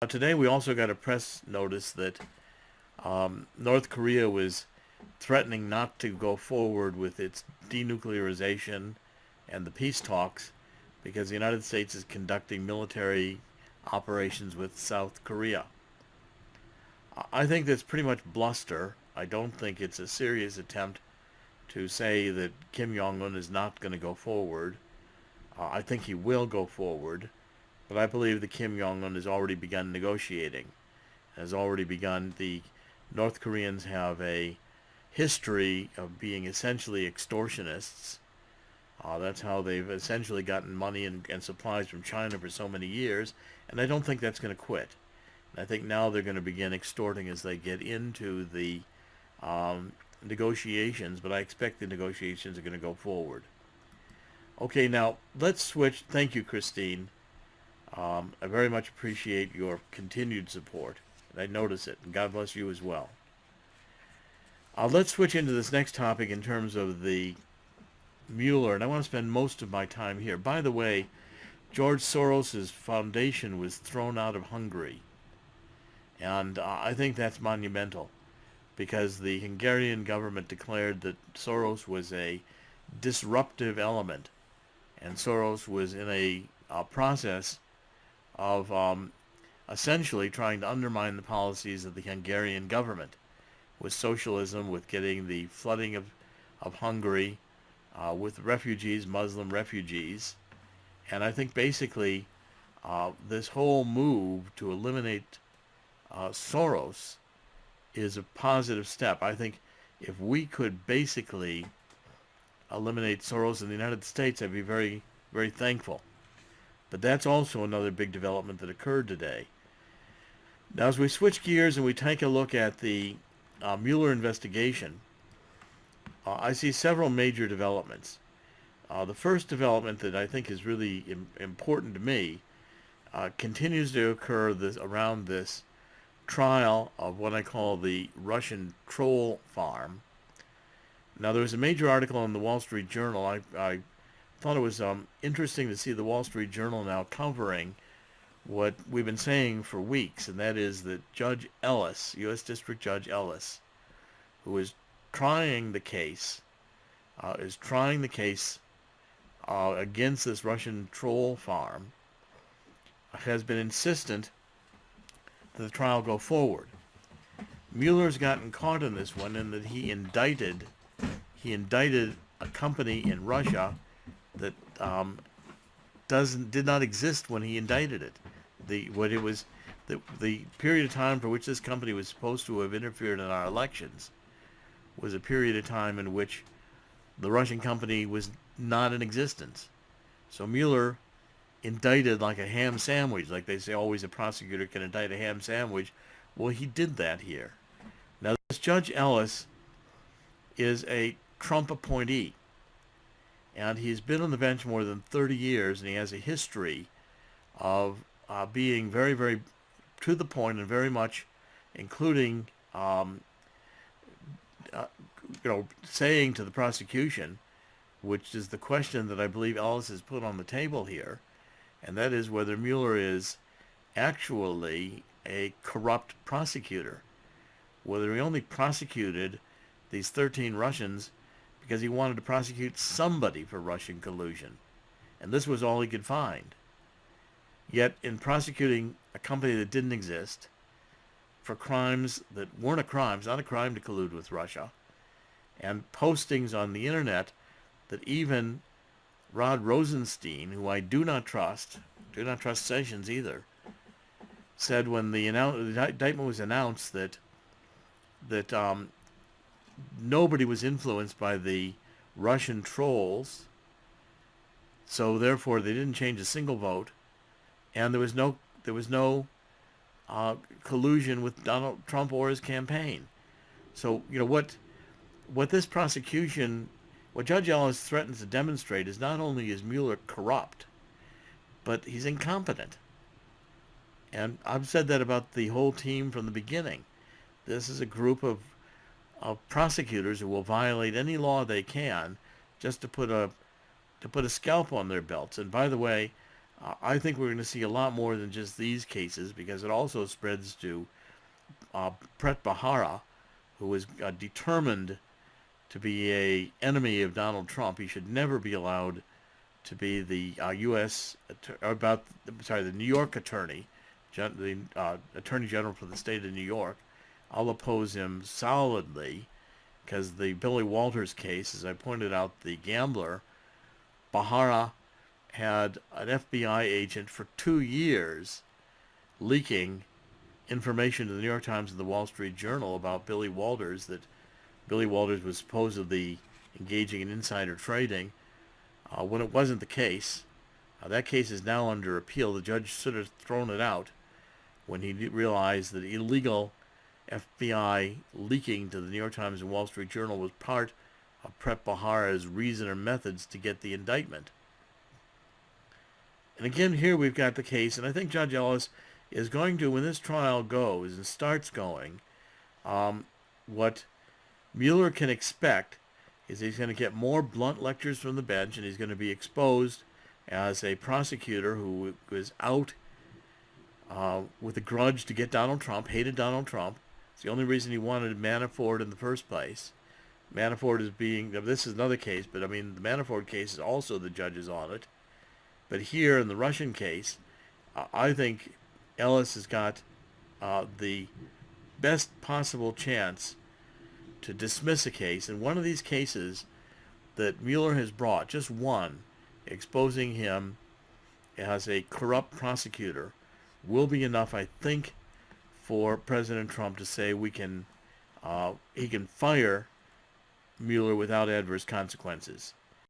Today we also got a press notice that North Korea was threatening not to go forward with its denuclearization and the peace talks because the United States is conducting military operations with South Korea. I think that's pretty much bluster. I don't think it's a serious attempt to say that Kim Jong-un is not going to go forward. I think he will go forward, but I believe that Kim Jong-un has already begun negotiating, has already begun. The North Koreans have a history of being essentially extortionists. That's how they've essentially gotten money and supplies from China for so many years, and I don't think that's going to quit. And I think now they're going to begin extorting as they get into the negotiations, but I expect the negotiations are going to go forward. Okay, now let's switch. Thank you, Christine. I very much appreciate your continued support, and I notice it, and God bless you as well. Let's switch into this next topic in terms of the Mueller, and I want to spend most of my time here. By the way, George Soros' foundation was thrown out of Hungary, and I think that's monumental because the Hungarian government declared that Soros was a disruptive element, and Soros was in a process of essentially trying to undermine the policies of the Hungarian government with socialism, with getting the flooding of Hungary with refugees, Muslim refugees. And I think basically this whole move to eliminate Soros is a positive step. I think if we could basically eliminate Soros in the United States, I'd be very, very thankful. But that's also another big development that occurred today. Now, as we switch gears and we take a look at the Mueller investigation, I see several major developments. The first development that I think is really important to me continues to occur around this trial of what I call the Russian troll farm. Now, there was a major article in the Wall Street Journal. I thought it was interesting to see the Wall Street Journal now covering what we've been saying for weeks, and that is that Judge Ellis, U.S. District Judge Ellis, who is trying the case, against this Russian troll farm, has been insistent that the trial go forward. Mueller's gotten caught in this one in that he indicted a company in Russia that did not exist when he indicted it. The period of time for which this company was supposed to have interfered in our elections was a period of time in which the Russian company was not in existence. So Mueller indicted like a ham sandwich, like they say always a prosecutor can indict a ham sandwich. Well, he did that here. Now, this Judge Ellis is a Trump appointee, and he's been on the bench more than 30 years, and he has a history of being very, very to the point and very much including, saying to the prosecution, which is the question that I believe Ellis has put on the table here, and that is whether Mueller is actually a corrupt prosecutor, whether he only prosecuted these 13 Russians because he wanted to prosecute somebody for Russian collusion, and this was all he could find. Yet, in prosecuting a company that didn't exist for crimes that weren't a crime, it's not a crime to collude with Russia, and postings on the internet that even Rod Rosenstein, who I do not trust Sessions either, said when the indictment was announced that nobody was influenced by the Russian trolls, so therefore they didn't change a single vote, and there was no collusion with Donald Trump or his campaign. So what this prosecution, what Judge Ellis threatens to demonstrate is not only is Mueller corrupt, but he's incompetent. And I've said that about the whole team from the beginning. This is a group of prosecutors who will violate any law they can just to put a scalp on their belts. And by the way, I think we're going to see a lot more than just these cases, because it also spreads to Pret Bahara, who is determined to be a enemy of Donald Trump. He should never be allowed to be the the New York attorney, the Attorney General for the state of New York. I'll oppose him solidly, because the Billy Walters case, as I pointed out, the gambler, Bahara had an FBI agent for 2 years leaking information to the New York Times and the Wall Street Journal about Billy Walters, that Billy Walters was supposedly engaging in insider trading, when it wasn't the case. That case is now under appeal. The judge should have thrown it out when he realized that illegal FBI leaking to the New York Times and Wall Street Journal was part of Pret Bahara's reason or methods to get the indictment. And again, here we've got the case, and I think Judge Ellis is going to, when this trial goes and starts going, what Mueller can expect is he's going to get more blunt lectures from the bench, and he's going to be exposed as a prosecutor who was out with a grudge to get Donald Trump, hated Donald Trump. It's the only reason he wanted Manafort in the first place. Manafort is being, this is another case, but I mean, the Manafort case is also the judges on it. But here in the Russian case, I think Ellis has got the best possible chance to dismiss a case. And one of these cases that Mueller has brought, just one, exposing him as a corrupt prosecutor, will be enough, I think, for President Trump to say he can fire Mueller without adverse consequences.